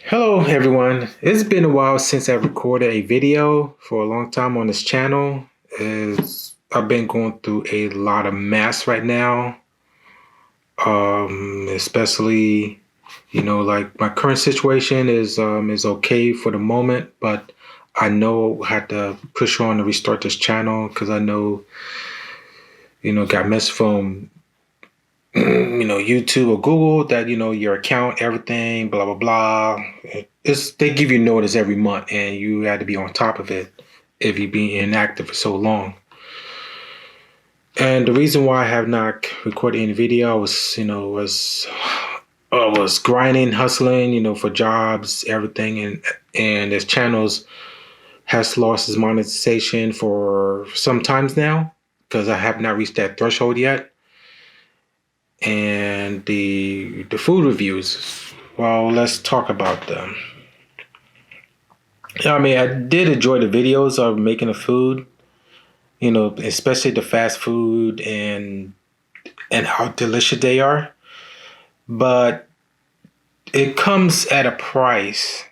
Hello everyone. It's been a while since I recorded a video for a long time on this channel. I've been going through a lot of mess right now. Especially, like my current situation is okay for the moment, but I know I had to push on to restart this channel because I know, got messed from YouTube or Google that, your account, everything, blah, blah, blah. They give you notice every month and you had to be on top of it if you've been inactive for so long. And the reason why I have not recorded any video was grinding, hustling, for jobs, everything. And this channels has lost its monetization for some times now because I have not reached that threshold yet. And the food reviews, well, let's talk about them. I mean, I did enjoy the videos of making the food, especially the fast food and how delicious they are. But it comes at a price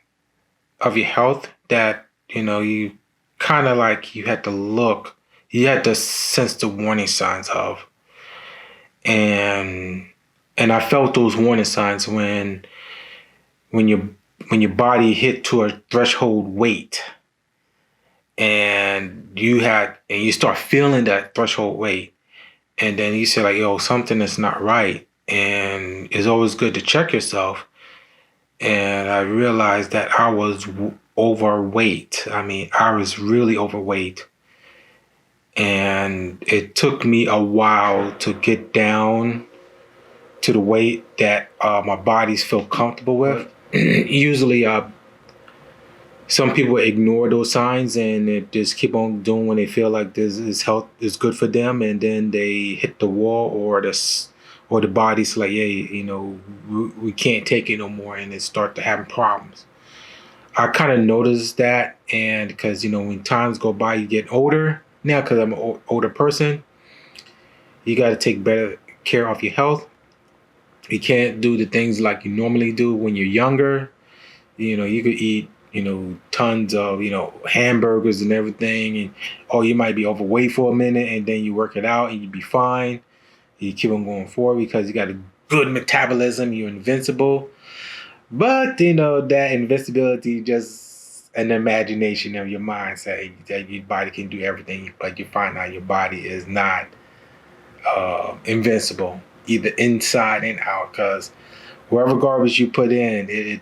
of your health that, you kind of like you had to sense the warning signs of. And and I felt those warning signs when your when your body hit to a threshold weight and you start feeling that threshold weight, and then you say like, yo, something is not right. And it's always good to check yourself. And I realized that I was overweight. I mean, I was really overweight. And it took me a while to get down to the weight that my bodies feel comfortable with. Usually, some people ignore those signs and they just keep on doing when they feel like this is health is good for them, and then they hit the wall or the body's like, hey, we can't take it no more, and they start to having problems. I kind of noticed that, and because when times go by, you get older now. Because I'm an older person, you got to take better care of your health. You can't do the things like you normally do when you're younger. You could eat, tons of, hamburgers and everything. And you might be overweight for a minute and then you work it out and you'd be fine. You keep on going forward because you got a good metabolism. You're invincible. But, that invincibility just an imagination of your mind saying that your body can do everything. But you find out your body is not invincible, either inside and out. Because wherever garbage you put in,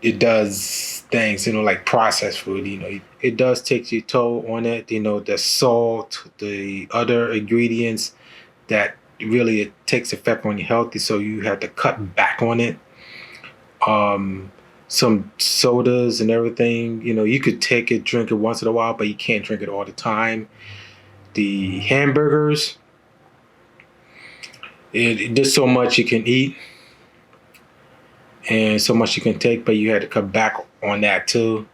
it does things, like processed food, it does take your toll on it, the salt, the other ingredients that really it takes effect on your health. So you have to cut back on it. Some sodas and everything, you could take it, drink it once in a while, but you can't drink it all the time. The hamburgers, there's so much you can eat and so much you can take, but you had to cut back on that too.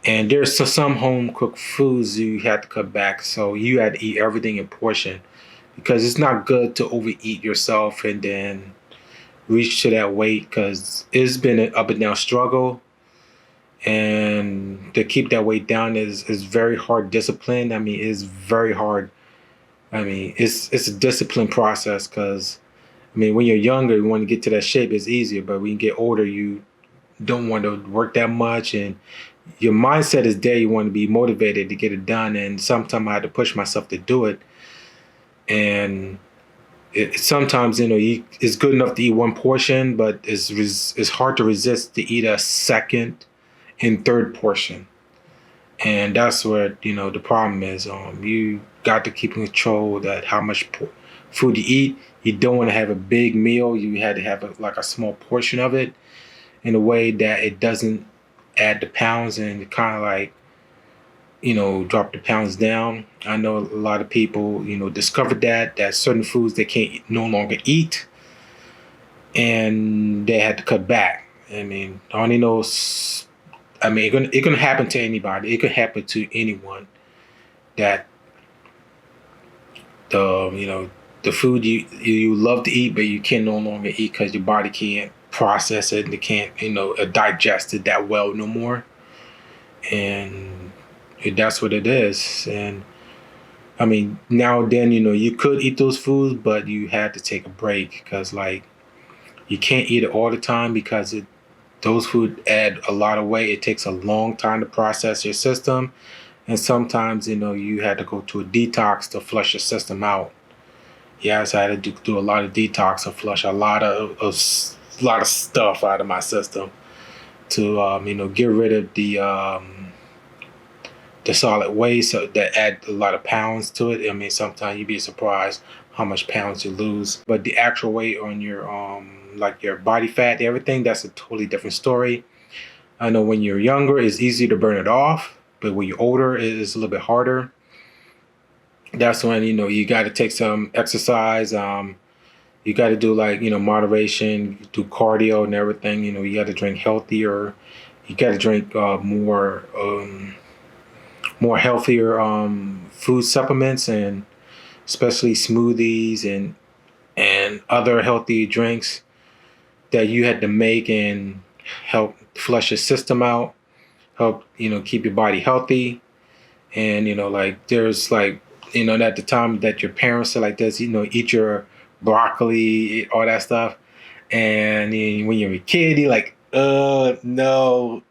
And there's some home cooked foods you had to cut back, so you had to eat everything in portion because it's not good to overeat yourself and then reach to that weight because it's been an up and down struggle. And to keep that weight down is very hard discipline. I mean, it's very hard. I mean, it's a discipline process because I mean, when you're younger, you want to get to that shape. It's easier, but when you get older, you don't want to work that much, and your mindset is there. You want to be motivated to get it done, and sometimes I had to push myself to do it. And sometimes it's good enough to eat one portion, but it's hard to resist to eat a second and third portion. And that's where the problem is. You got to keep in control that how much food you eat. You don't want to have a big meal. You had to have like a small portion of it in a way that it doesn't add the pounds and kind of like drop the pounds down. I know a lot of people discovered that certain foods they can't no longer eat, and they had to cut back. I mean, I only know. I mean, it can happen to anybody. It could happen to anyone that the the food you love to eat, but you can no longer eat because your body can't process it, and they can't, digest it that well no more. And that's what it is. And I mean, now and then, you could eat those foods, but you had to take a break because, like, you can't eat it all the time because those food add a lot of weight. It takes a long time to process your system, and sometimes, you had to go to a detox to flush your system out. Yes, I had to do a lot of detox and flush a lot of stuff out of my system to, get rid of the solid waste that add a lot of pounds to it. I mean, sometimes you'd be surprised how much pounds you lose. But the actual weight on your like your body fat, everything, that's a totally different story. I know when you're younger, it's easy to burn it off, but when you're older, it's a little bit harder. That's when you got to take some exercise. You got to do, like, moderation, do cardio and everything. You got to drink healthier. You got to drink more healthier food supplements, and especially smoothies and other healthy drinks that you had to make and help flush your system out, help keep your body healthy. And like, there's like, at the time that your parents are like this, eat your broccoli, eat all that stuff. And when you're a kid, you're like, no,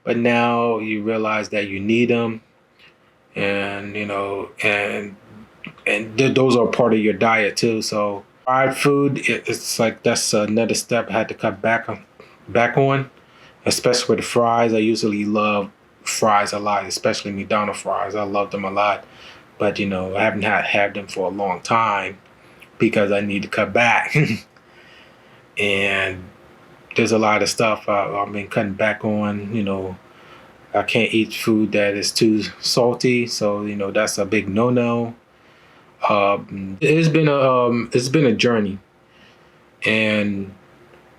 but now you realize that you need them, and those are part of your diet too. So fried food, it's like that's another step I had to cut back on, especially with the fries. I usually love fries a lot, especially McDonald's fries. I love them a lot, but I haven't had them for a long time because I need to cut back. And there's a lot of stuff I've been cutting back on. I can't eat food that is too salty, so that's a big no-no. It's been a journey, and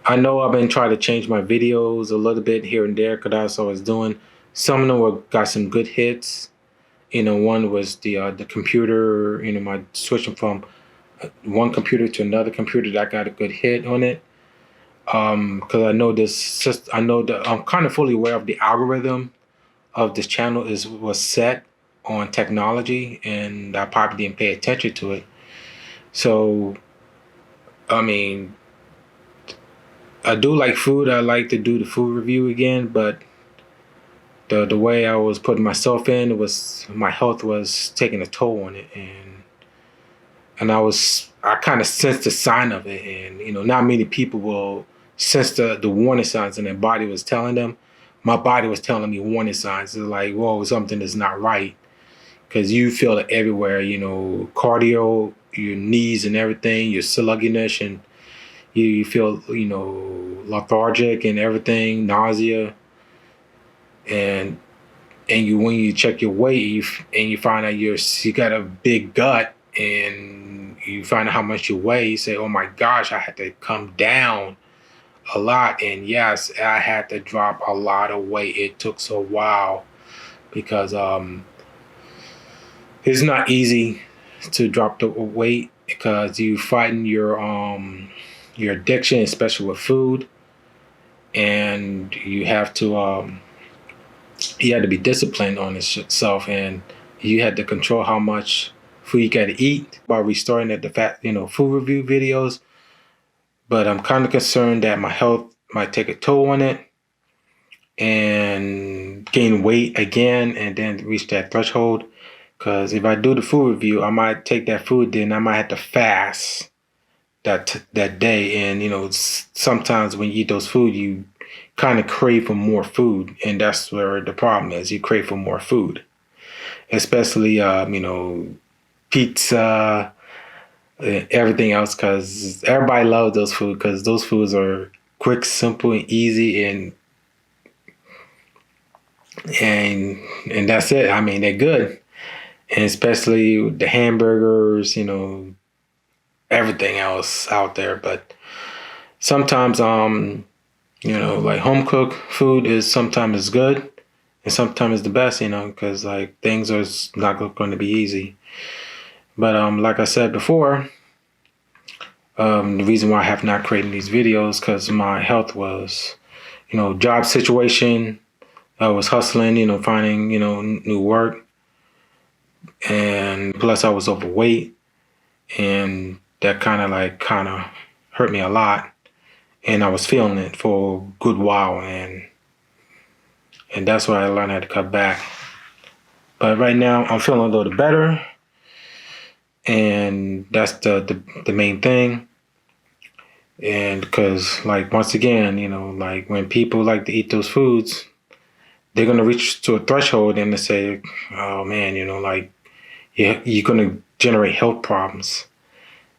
I know I've been trying to change my videos a little bit here and there because that's what I was doing. Some of them got some good hits. One was the computer. My switching from one computer to another computer, that got a good hit on it. Because I know I know that I'm kind of fully aware of the algorithm of this channel was set on technology, and I probably didn't pay attention to it. So, I mean, I do like food. I like to do the food review again, but the way I was putting myself in, my health was taking a toll on it, and I kind of sensed the sign of it, and not many people will sense the warning signs, and their body was telling them. My body was telling me warning signs. It's like, whoa, something is not right, because you feel it everywhere. Cardio, your knees and everything, your sluggishness, and you feel lethargic and everything, nausea, and when you check your weight, you find out you got a big gut, and you find out how much you weigh. You say, oh my gosh, I had to come down a lot. And yes, I had to drop a lot of weight. It took so while because it's not easy to drop the weight because you fighting your addiction, especially with food, and you have to be disciplined on yourself, and you had to control how much food you got to eat by restarting at the food review videos. But I'm kind of concerned that my health might take a toll on it and gain weight again and then reach that threshold. Because if I do the food review, I might take that food, then I might have to fast that day. And, sometimes when you eat those food, you kind of crave for more food. And that's where the problem is. You crave for more food, especially, pizza, everything else, because everybody loves those food because those foods are quick, simple, and easy, and that's it. I mean, they're good, and especially the hamburgers, everything else out there. But sometimes, like home cooked food is sometimes good, and sometimes the best, because like things are not going to be easy. But like I said before, The reason why I have not created these videos because my health was, job situation. I was hustling, finding, new work. And plus I was overweight, and that kind of hurt me a lot. And I was feeling it for a good while, and that's why I learned how to cut back. But right now I'm feeling a little better, and that's the main thing. And because once again, when people like to eat those foods, they're gonna reach to a threshold and they say, "Oh man, you're gonna generate health problems."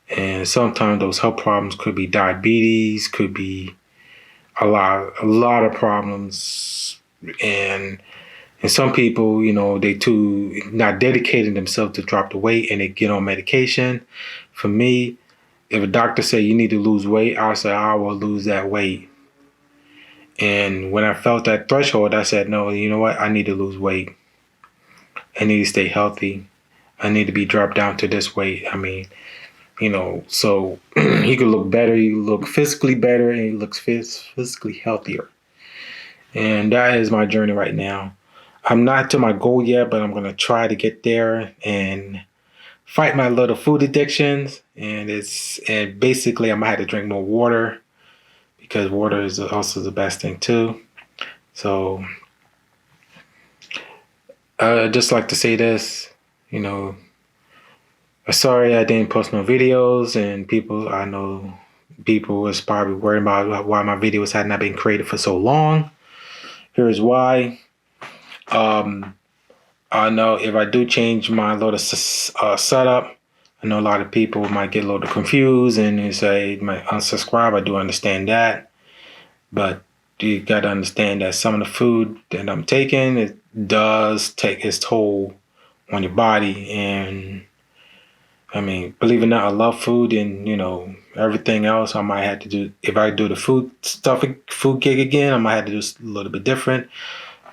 And sometimes those health problems could be diabetes, could be a lot of problems. And some people, they too not dedicating themselves to drop the weight, and they get on medication. For me, if a doctor say you need to lose weight, I'll say I will lose that weight. And when I felt that threshold, I said, no, you know what? I need to lose weight. I need to stay healthy. I need to be dropped down to this weight. I mean, so he could look better, he look physically better, and he looks physically healthier. And that is my journey right now. I'm not to my goal yet, but I'm going to try to get there and fight my little food addictions. And basically I'm going to have to drink more water, because water is also the best thing too. So I'd just like to say this, sorry I didn't post no videos, and I know people was probably worried about why my videos had not been created for so long. Here's why. I know if I do change my little setup, I know a lot of people might get a little confused and they say might unsubscribe. I do understand that, but you got to understand that some of the food that I'm taking, it does take its toll on your body. And I mean, believe it or not, I love food, and everything else I might have to do. If I do the food gig again, I might have to do a little bit different.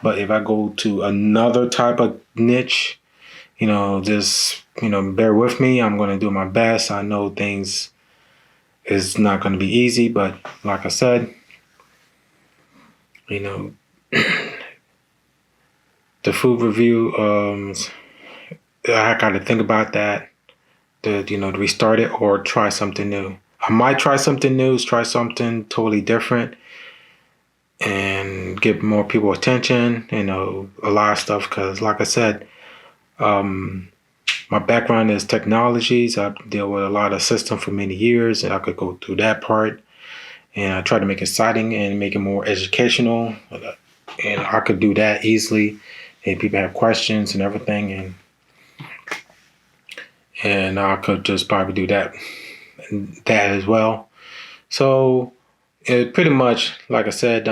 But if I go to another type of niche, just bear with me. I'm going to do my best. I know things is not going to be easy, but like I said, the food review, I got to think about that. To restart it or try something new. I might try something new, try something totally different, and give more people attention. A lot of stuff, because like I said, my background is technologies. I deal with a lot of systems for many years, and I could go through that part. And I try to make it exciting and make it more educational, and I could do that easily. And people have questions and everything, and I could just probably do that as well. So it pretty much, like I said,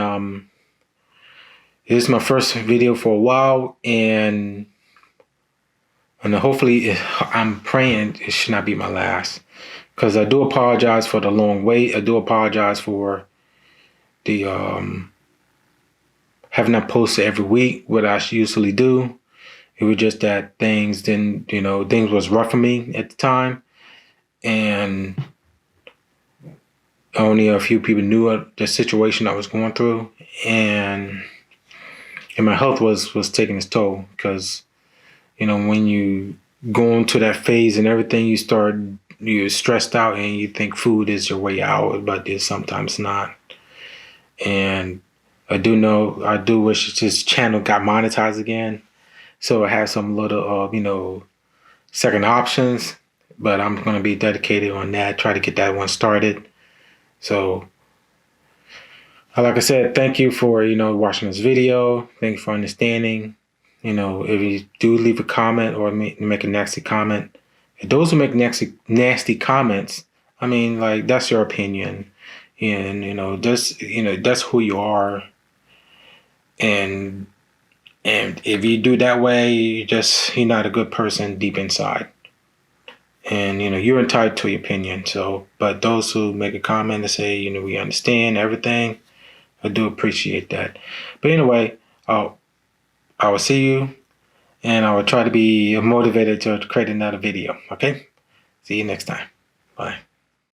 this is my first video for a while, and hopefully I'm praying it should not be my last, because I do apologize for the long wait. I do apologize for the having not posted every week what I usually do. It was just that things was rough for me at the time, and only a few people knew the situation I was going through, and my health was taking its toll, because when you go into that phase and everything, you're stressed out and you think food is your way out, but it's sometimes not. And I do wish this channel got monetized again, so I have some little second options, but I'm going to be dedicated on that, try to get that one started. So like I said, thank you for watching this video. Thank you for understanding. If you do leave a comment or make a nasty comment, if those who make nasty comments, I mean, that's your opinion, and that's who you are. And if you do that way, you're not a good person deep inside. And you're entitled to your opinion. So, but those who make a comment and say, we understand everything, I do appreciate that. But anyway, I will see you, and I will try to be motivated to create another video. Okay? See you next time. Bye.